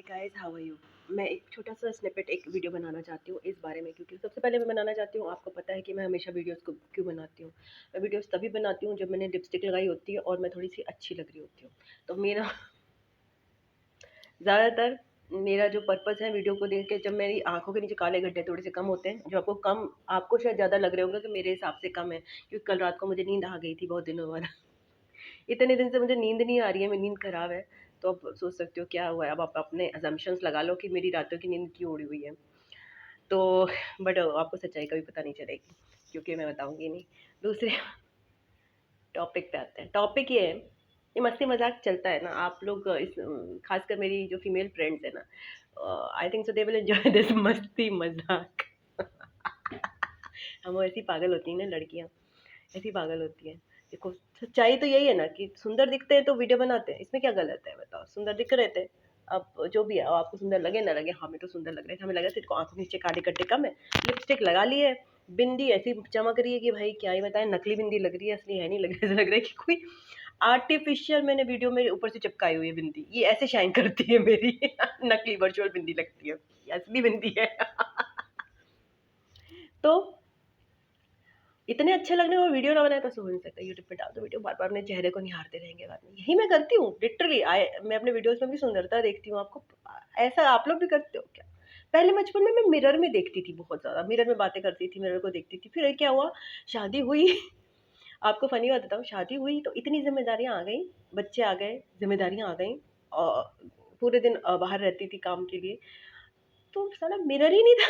Guys, how are you. मैं एक छोटा सा स्निपेट एक वीडियो बनाना चाहती हूँ इस बारे में, क्योंकि सबसे पहले मैं बनाना चाहती हूँ, आपको पता है कि मैं हमेशा वीडियोस को क्यों बनाती हूँ। मैं वीडियोस तभी बनाती हूँ जब मैंने लिपस्टिक लगाई होती है और मैं थोड़ी सी अच्छी लग रही होती हूँ। तो मेरा ज़्यादातर मेरा जो पर्पज़ है वीडियो को देख के, जब मेरी आँखों के नीचे काले गड्ढे थोड़े से कम होते हैं, जो आपको शायद ज़्यादा लग रहे होंगे कि मेरे हिसाब से कम है, क्योंकि कल रात को मुझे नींद आ गई थी बहुत दिनों बाद। इतने दिन से मुझे नींद नहीं आ रही है, मेरी नींद खराब है। तो अब सोच सकते हो क्या हुआ है, अब आप अपने असम्पशन्स लगा लो कि मेरी रातों की नींद क्यों उड़ी हुई है। तो बट आपको सच्चाई कभी पता नहीं चलेगी, क्योंकि मैं बताऊंगी नहीं। दूसरे टॉपिक पे आते हैं। टॉपिक ये है, ये मस्ती मजाक चलता है ना, आप लोग इस खासकर मेरी जो फीमेल फ्रेंड्स है ना, I think so they will enjoy this मस्ती मजाक। हम ऐसी पागल होती हैं ना लड़कियां, ऐसी पागल होती हैं। देखो, सच्चाई तो यही है ना कि सुंदर दिखते हैं तो वीडियो बनाते हैं, इसमें क्या गलत है बताओ। सुंदर दिख रहे थे, अब जो भी है, अब आपको सुंदर लगे ना लगे, हमें तो सुंदर लग रहे थे, हमें लगा सिर्फ आंखों के नीचे काले कट्टे कम है, लिपस्टिक लगा ली है, बिंदी ऐसी चमक रही है कि भाई क्या ही बताएं, नकली बिंदी लग रही है, असली है नहीं, लग रहा है, लग रहा है कि कोई आर्टिफिशियल मैंने वीडियो में ऊपर से चिपकाई हुई है बिंदी, ये ऐसे शाइन करती है मेरी। नकली वर्चुअल बिंदी लगती है, ये असली बिंदी है। तो इतने अच्छे लगने और वीडियो ना बनाए तो हो नहीं सकता। यूट्यूब पे डाल दो वीडियो, बार बार अपने चेहरे को निहारते रहेंगे बाद में, यही मैं करती हूँ लिटरली। मैं अपने वीडियोस में भी सुंदरता देखती हूँ, आपको ऐसा आप लोग भी करते हो क्या? पहले बचपन में मैं मिरर में देखती थी, बहुत ज्यादा मिरर में बातें करती थी, मिरर को देखती थी। फिर क्या हुआ, शादी हुई। आपको फनी बात बताऊँ, शादी हुई तो इतनी जिम्मेदारियां आ गई, बच्चे आ गए, जिम्मेदारियां आ गई, और पूरे दिन बाहर रहती थी काम के लिए, तो साला मिरर ही नहीं था।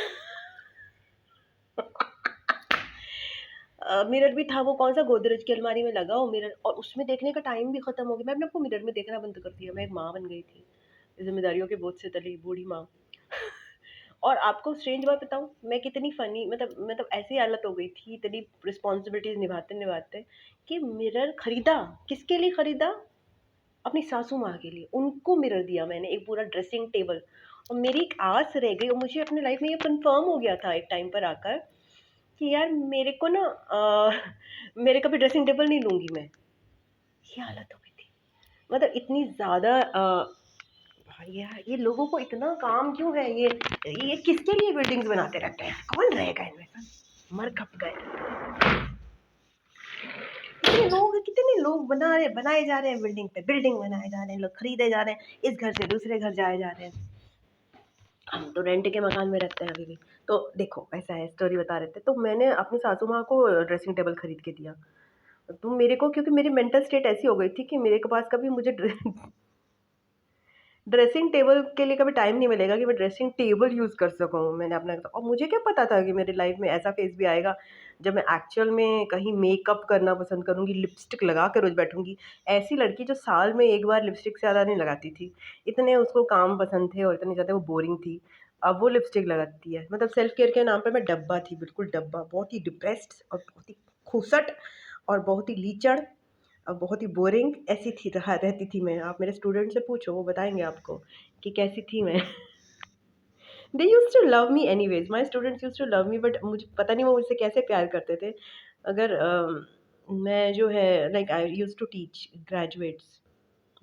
मिरर भी था, वो कौन सा गोदरेज की अलमारी में लगा वो मिरर, और उसमें देखने का टाइम भी खत्म हो गया। मैं अपने आपको मिरर में देखना बंद कर दिया, मैं एक माँ बन गई थी, जिम्मेदारियों के बोझ से तली बूढ़ी माँ। और आपको स्ट्रेंज बात बताऊं, मैं कितनी फनी, मतलब ऐसी हालत हो गई थी, इतनी रिस्पॉन्सिबिलिटीज निभाते निभाते, कि मिरर खरीदा। किसके लिए खरीदा? अपनी सासू माँ के लिए। उनको मिरर दिया मैंने, एक पूरा ड्रेसिंग टेबल। और मेरी एक आस रह गई, और मुझे अपने लाइफ में ये कंफर्म हो गया था एक टाइम पर आकर, कि यार मेरे को ना मेरे कभी ड्रेसिंग टेबल नहीं लूंगी मैं। ये हालत हो गई थी, मतलब इतनी ज्यादा भाई यार, ये लोगों को इतना काम क्यों है, ये किसके लिए बिल्डिंग्स बनाते रहते हैं, कौन रहेगा इनमें सब, मर खप गए। कितने लोग बनाए जा रहे हैं, बिल्डिंग पे बिल्डिंग बनाए जा रहे हैं, लोग खरीदे जा रहे हैं, इस घर से दूसरे घर जाए जा रहे हैं। हम तो रेंट के मकान में रहते हैं अभी भी। तो देखो, ऐसा है, स्टोरी बता रहे थे, तो मैंने अपनी सासू माँ को ड्रेसिंग टेबल खरीद के दिया। तो मेरे को, क्योंकि मेरी मेंटल स्टेट ऐसी हो गई थी कि मेरे के पास कभी मुझे ड्रेसिंग टेबल के लिए कभी टाइम नहीं मिलेगा कि मैं ड्रेसिंग टेबल यूज़ कर सकूँ। मैंने अपना, और मुझे क्या पता था कि मेरी लाइफ में ऐसा फेज़ भी आएगा जब मैं एक्चुअल में कहीं मेकअप करना पसंद करूँगी, लिपस्टिक लगा के रोज़ बैठूँगी। ऐसी लड़की जो साल में एक बार लिपस्टिक से ज़्यादा नहीं लगाती थी। इतने उसको काम पसंद थे और इतनी ज़्यादा वो बोरिंग थी। अब वो लिपस्टिक लगाती है, मतलब सेल्फ केयर के नाम पे मैं डब्बा थी, बिल्कुल डब्बा, बहुत ही डिप्रेस्ड और बहुत ही खूसट और बहुत ही लीचड़, बहुत ही बोरिंग ऐसी थी, रहा रहती थी मैं। आप मेरे स्टूडेंट से पूछो, वो बताएँगे आपको कि कैसी थी मैं। They used to love me anyways, my students used to love me, but मुझे पता नहीं वो मुझसे कैसे प्यार करते थे। अगर मैं जो है, like I used to teach graduates,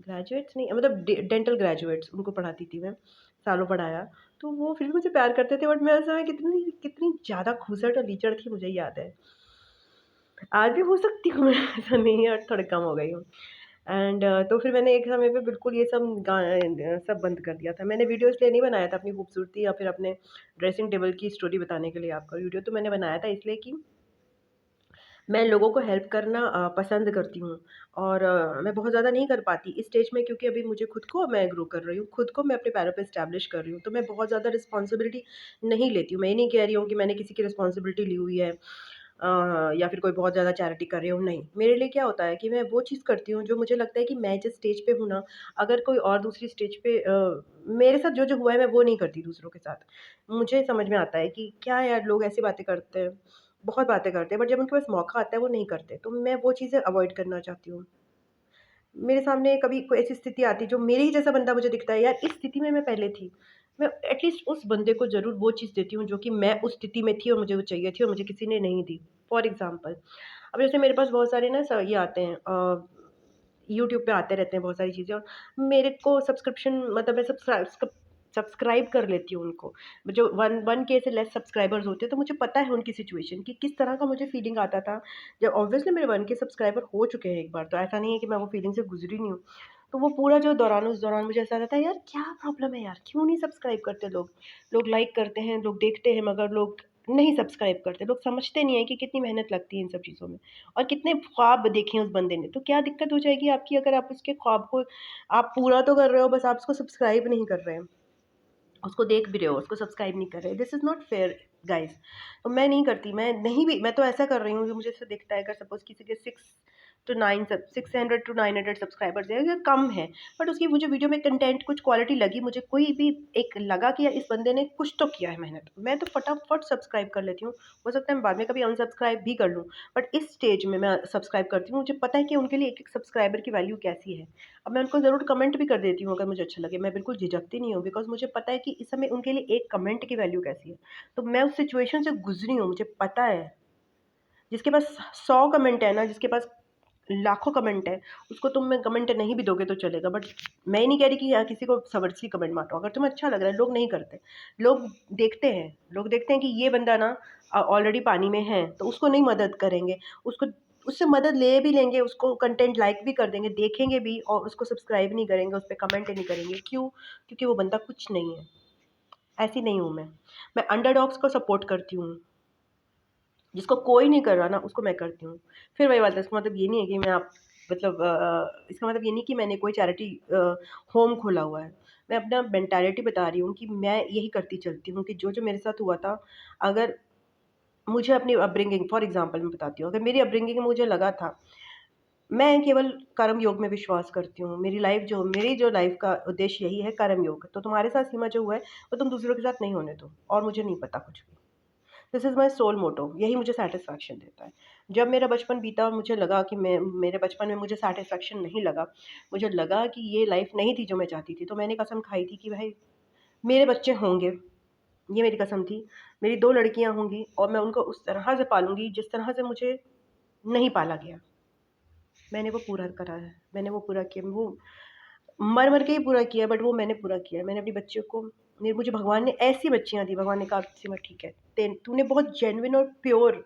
graduates नहीं, मतलब डेंटल ग्रेजुएट्स, उनको पढ़ाती थी मैं, सालों पढ़ाया। तो वो फिर भी मुझे प्यार करते थे, बट मैं उस समय कितनी कितनी ज़्यादा घूसट और लीचड़ थी, मुझे याद है। आज भी हो सकती हूँ मैं, ऐसा नहीं है, थोड़ी कम हो गई हूँ। एंड तो फिर मैंने एक समय पे बिल्कुल ये सब बंद कर दिया था। मैंने वीडियो इसलिए नहीं बनाया था अपनी खूबसूरती या फिर अपने ड्रेसिंग टेबल की स्टोरी बताने के लिए आपका वीडियो, तो मैंने बनाया था इसलिए कि मैं लोगों को हेल्प करना पसंद करती हूँ। और मैं बहुत ज़्यादा नहीं कर पाती इस स्टेज में, क्योंकि अभी मुझे खुद को, मैं ग्रो कर रही हूँ, खुद को मैं अपने पैरों पे इस्टेब्लिश कर रही हूँ, तो मैं बहुत ज़्यादा रिस्पॉन्सिबिलिटी नहीं लेती हूँ। मैं ये नहीं कह रही हूँ कि मैंने किसी की रिस्पॉन्सिबिलिटी ली हुई है, या फिर कोई बहुत ज़्यादा चैरिटी कर रही हूँ, नहीं। मेरे लिए क्या होता है कि मैं वो चीज़ करती हूँ जो मुझे लगता है कि मैं जिस स्टेज पे हूँ ना, अगर कोई और दूसरी स्टेज पे मेरे साथ जो हुआ है, मैं वो नहीं करती दूसरों के साथ। मुझे समझ में आता है कि क्या यार, लोग ऐसी बातें करते हैं, बहुत बातें करते हैं, बट जब उनके पास मौका आता है वो नहीं करते, तो मैं वो चीज़ें अवॉइड करना चाहती हूँ। मेरे सामने कभी कोई ऐसी स्थिति आती है, जो मेरे ही जैसा बंदा मुझे दिखता है, यार इस स्थिति में मैं पहले थी, मैं एटलीस्ट उस बंदे को ज़रूर वो चीज़ देती हूँ जो कि मैं उस स्थिति में थी और मुझे वो चाहिए थी और मुझे किसी ने नहीं दी। फॉर एग्ज़ाम्पल, अब जैसे मेरे पास बहुत सारे ना ये आते हैं, यूट्यूब पे आते रहते हैं बहुत सारी चीज़ें, और मेरे को सब्सक्रिप्शन, मतलब मैं सब्सक्राइब कर लेती हूँ उनको। जो 1 के से लेस सब्सक्राइबर्स होते हैं, तो मुझे पता है उनकी सिचुएशन कि किस तरह का मुझे फीलिंग आता था। जब ऑब्वियसली मेरे 1 के सब्सक्राइबर हो चुके हैं एक बार, तो ऐसा नहीं है कि मैं वो फीलिंग से गुज़री नहीं हूँ। तो वो पूरा जो दौरान, उस दौरान मुझे ऐसा रहता है, यार क्या प्रॉब्लम है यार? क्यों नहीं सब्सक्राइब करते लोग? लोग लाइक करते हैं, लोग देखते हैं, मगर लोग नहीं सब्सक्राइब करते। लोग समझते नहीं हैं कि कितनी मेहनत लगती है इन सब चीज़ों में, और कितने ख्वाब देखे हैं उस बंदे ने। तो क्या दिक्कत हो जाएगी आपकी अगर आप उसके ख्वाब को आप पूरा तो कर रहे हो, बस आप उसको सब्सक्राइब नहीं कर रहे हैं। उसको देख भी रहे हो, उसको सब्सक्राइब नहीं कर रहे। This is not fair guys. तो मैं नहीं करती, मैं तो ऐसा कर रही हूँ कि मुझे ऐसा दिखता है, अगर सपोज़ किसी के 600 टू 900 सब्सक्राइबर्स हैं, ये कम है, बट उसकी मुझे वीडियो में कंटेंट कुछ क्वालिटी लगी, मुझे कोई भी एक लगा कि यार इस बंदे ने कुछ तो किया है मेहनत, मैं तो फटाफट सब्सक्राइब कर लेती हूँ। हो सकता है मैं बाद में कभी अनसब्सक्राइब भी कर लूँ, बट इस स्टेज में मैं सब्सक्राइब करती हूँ। मुझे पता है कि उनके लिए एक-एक सब्सक्राइबर की वैल्यू कैसी है। अब मैं उनको ज़रूर कमेंट भी कर देती हूँ अगर मुझे अच्छा लगे, मैं बिल्कुल झिझकती नहीं हूँ, बिकॉज़ मुझे पता है कि इस समय उनके लिए एक कमेंट की वैल्यू कैसी है। तो मैं उस सिचुएशन से गुज़री हूँ, मुझे पता है। जिसके पास 100 कमेंट है ना, जिसके पास लाखों कमेंट है, उसको तुम में कमेंट नहीं भी दोगे तो चलेगा, बट मैं ये नहीं कह रही कि यार किसी को ज़बरदस्ती कमेंट मारो। अगर तुम्हें अच्छा लग रहा है, लोग नहीं करते। लोग लोग देखते हैं कि ये बंदा ना ऑलरेडी पानी में है, तो उसको नहीं मदद करेंगे। उसको उससे मदद ले भी लेंगे, उसको कंटेंट लाइक भी कर देंगे, देखेंगे भी, और उसको सब्सक्राइब नहीं करेंगे, उस पे कमेंट नहीं करेंगे। क्यों? क्योंकि वो बंदा कुछ नहीं है। ऐसी नहीं हूँ मैं। मैं अंडरडॉग्स को सपोर्ट करती हूँ। जिसको कोई नहीं कर रहा ना, उसको मैं करती हूँ। फिर वही बात है, इसका मतलब ये नहीं है कि इसका मतलब ये नहीं कि मैंने कोई चैरिटी होम खोला हुआ है। मैं अपना मेंटालिटी बता रही हूँ कि मैं यही करती चलती हूँ कि जो-जो मेरे साथ हुआ था, अगर मुझे अपनी अपब्रिंगिंग फॉर एग्ज़ाम्पल मैं बताती हूँ, अगर मेरी अपब्रिंगिंग में मुझे लगा था, मैं केवल कर्म योग में विश्वास करती हूँ। मेरी जो लाइफ़ का उद्देश्य यही है, कर्म योग। तो तुम्हारे साथ सीमा जो हुआ है, वो तुम दूसरों के साथ नहीं होने दो, और मुझे नहीं पता कुछ भी। दिस इज़ माई सोल मोटो, यही मुझे सैटिस्फैक्शन देता है। जब मेरा बचपन बीता और मुझे लगा कि मेरे बचपन में मुझे सैटिस्फैक्शन नहीं लगा, मुझे लगा कि ये लाइफ़ नहीं थी जो मैं चाहती थी, तो मैंने कसम खाई थी कि भाई मेरे बच्चे होंगे, ये मेरी कसम थी। मेरी 2 लड़कियाँ होंगी और मैं उनको उस तरह से पालूँगी जिस तरह से मुझे नहीं पाला गया। मैंने वो पूरा करा है, मैंने वो पूरा किया। वो मर-मर के ही पूरा किया, बट वो मैंने पूरा किया है। मैंने अपनी बच्चियों को, मेरे मुझे भगवान ने ऐसी बच्चियाँ दी, भगवान ने कहा सीमा ठीक है, तूने बहुत जेन्युइन और प्योर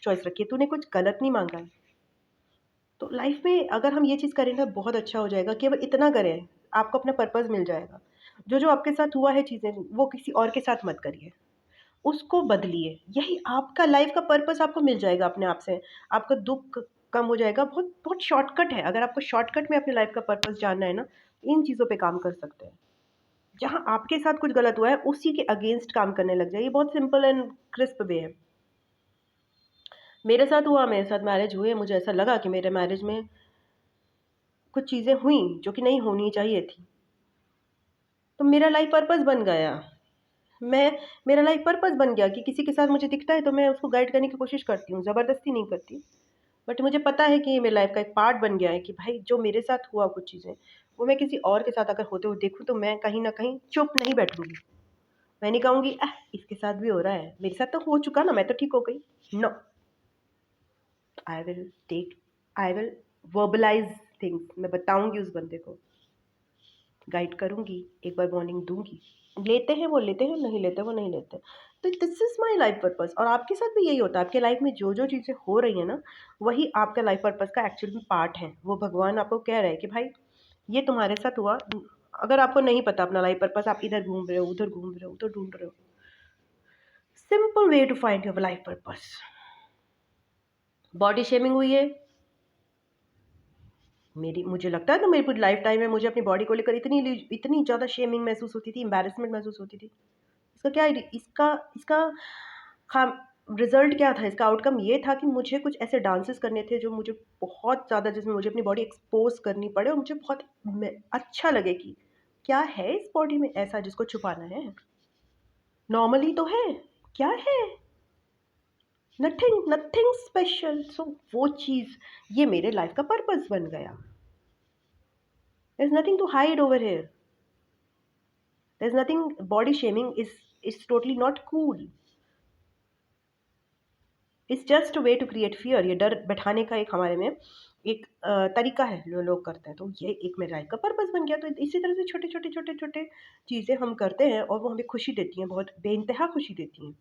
चॉइस रखी है, तूने कुछ गलत नहीं माँगा है। तो लाइफ़ में अगर हम ये चीज़ करें ना, बहुत अच्छा हो जाएगा। केवल इतना करें, आपको अपना पर्पस मिल जाएगा। जो-जो आपके साथ हुआ है चीज़ें, वो किसी और के साथ मत करिए। उसको बदलिए। यही आपका लाइफ़ का पर्पस आपको मिल जाएगा अपने आप से। आपका दुःख कम हो जाएगा। बहुत बहुत शॉर्टकट है। अगर आपको शॉर्टकट में अपनी लाइफ़ का पर्पस जानना है ना, इन चीज़ों पे काम कर सकते हैं। जहाँ आपके साथ कुछ गलत हुआ है, उसी के अगेंस्ट काम करने लग जाइए। बहुत सिंपल एंड क्रिस्प वे है। मेरे साथ मैरिज हुई है, मुझे ऐसा लगा कि मेरे मैरिज में कुछ चीज़ें हुईं जो कि नहीं होनी चाहिए थी। तो मेरा लाइफ़ पर्पस बन गया। मैं मेरा लाइफ़ पर्पस बन गया कि किसी के साथ मुझे दिखता है तो मैं उसको गाइड करने की कोशिश करती हूँ, ज़बरदस्ती नहीं करती। बट मुझे पता है कि ये मेरी लाइफ़ का एक पार्ट बन गया है कि भाई जो मेरे साथ हुआ कुछ चीज़ें, वो मैं किसी और के साथ अगर होते हुए देखूँ तो मैं कहीं न कहीं चुप नहीं बैठूँगी। मैं नहीं कहूँगी इसके साथ भी हो रहा है, मेरे साथ तो हो चुका ना, मैं तो ठीक हो गई। No, I will take I will verbalise things. मैं बताऊँगी उस बंदे को, गाइड करूँगी, एक बार वार्निंग दूँगी। लेते हैं वो लेते हैं, नहीं लेते वो नहीं लेते। तो this is my life purpose, और आपके साथ भी यही होता है। आपके लाइफ़ में जो-जो चीज़ें हो रही हैं ना, वही आपका लाइफ़ पर्पस का एक्चुअल में पार्ट है। वो भगवान आपको कह रहे हैं कि भाई ये तुम्हारे साथ हुआ। अगर आपको नहीं पता अपना लाइफ़ पर्पस, आप इधर घूम रहे हो, उधर घूम रहे हो, उधर ढूँढ रहे हो। Simple way to find your life purpose. Body shaming हुई है, मेरी मुझे लगता है ना, मेरी पूरी लाइफ़ टाइम में मुझे अपनी बॉडी को लेकर इतनी ज़्यादा शेमिंग महसूस होती थी, एम्बैरेसमेंट महसूस होती थी। इसका क्या है, इसका इसका हाँ, रिज़ल्ट क्या था? इसका आउटकम ये था कि मुझे कुछ ऐसे डांसेस करने थे जो मुझे बहुत ज़्यादा, जिसमें मुझे अपनी बॉडी एक्सपोज़ करनी पड़े और मुझे बहुत अच्छा लगे कि क्या है इस बॉडी में ऐसा जिसको छुपाना है? नॉर्मली तो है, क्या है? Nothing nothing special. सो वो चीज़, ये मेरे लाइफ़ का पर्पस बन गया। There is nothing to hide over here. There is nothing, body shaming is totally not cool. It's just way to create fear. ये डर बैठाने का एक हमारे में एक तरीका है जो लोग करते हैं। तो ये एक मेरी लाइफ का पर्पस बन गया। तो इसी तरह से छोटे छोटे छोटे छोटे चीज़ें हम करते हैं और वो हमें खुशी देती हैं, बहुत बेइंतहा खुशी देती हैं।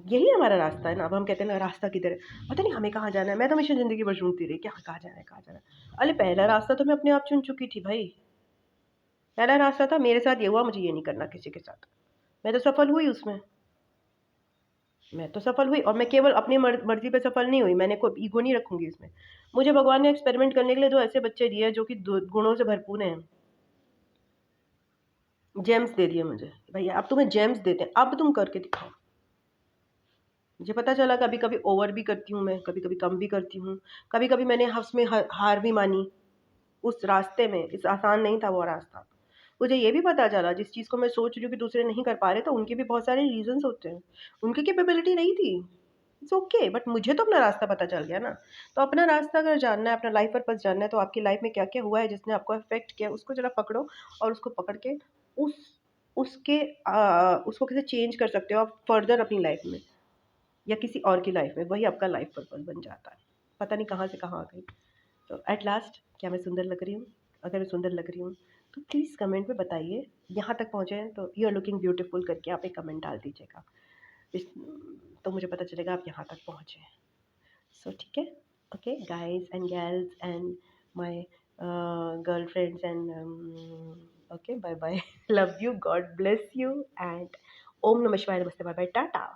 यही हमारा रास्ता है ना। अब हम कहते हैं ना रास्ता किधर है, पता नहीं हमें कहाँ जाना है। मैं तो हमेशा ज़िंदगी भर ढूँढती रही क्या कहाँ जाना है कहाँ जाना है। अरे पहला रास्ता तो मैं अपने आप चुन चुकी थी भाई। पहला रास्ता था, मेरे साथ ये हुआ, मुझे ये नहीं करना किसी के साथ। मैं तो सफल हुई उसमें। मैं तो सफल हुई और मैं केवल अपनी मर्जी पे सफल नहीं हुई। मैंने कोई ईगो नहीं रखूंगी इसमें। मुझे भगवान ने एक्सपेरिमेंट करने के लिए दो ऐसे बच्चे दिए हैं जो कि गुणों से भरपूर हैं। जेम्स दे दिए मुझे, भैया अब तुम्हें जेम्स देते हैं, अब तुम करके दिखाओ। मुझे पता चला कभी कभी ओवर भी करती हूँ मैं, कभी कभी कम भी करती हूँ। कभी कभी मैंने उसमें हार भी मानी। उस रास्ते में इस आसान नहीं था वो रास्ता। मुझे ये भी पता चला जिस चीज़ को मैं सोच रही हूँ कि दूसरे नहीं कर पा रहे, तो उनके भी बहुत सारे रीजंस होते हैं। उनकी कैपेबिलिटी नहीं थी, इट्स ओके, बट मुझे तो अपना रास्ता पता चल गया ना। तो अपना रास्ता अगर जानना है, अपना लाइफ पर्पस जानना है, तो आपकी लाइफ में क्या क्या हुआ है जिसने आपको अफेक्ट किया, उसको जरा पकड़ो। और उसको पकड़ के उस उसके उसको कैसे चेंज कर सकते हो आप फर्दर अपनी लाइफ में या किसी और की लाइफ में, वही आपका लाइफ पर्पस बन जाता है। पता नहीं कहाँ से कहाँ आ गई। तो एट लास्ट क्या मैं सुंदर लग रही हूँ? अगर मैं सुंदर लग रही हूँ तो प्लीज़ कमेंट में बताइए। यहाँ तक पहुँचे हैं तो यू आर लुकिंग ब्यूटीफुल करके आप एक कमेंट डाल दीजिएगा। इस तो मुझे पता चलेगा आप यहाँ तक पहुँचे हैं। सो ठीक है, okay guys and girls and my girlfriends and okay bye bye. Love you, God bless you and ओम नमः शिवाय, नमस्ते, बाय बाय, टाटा।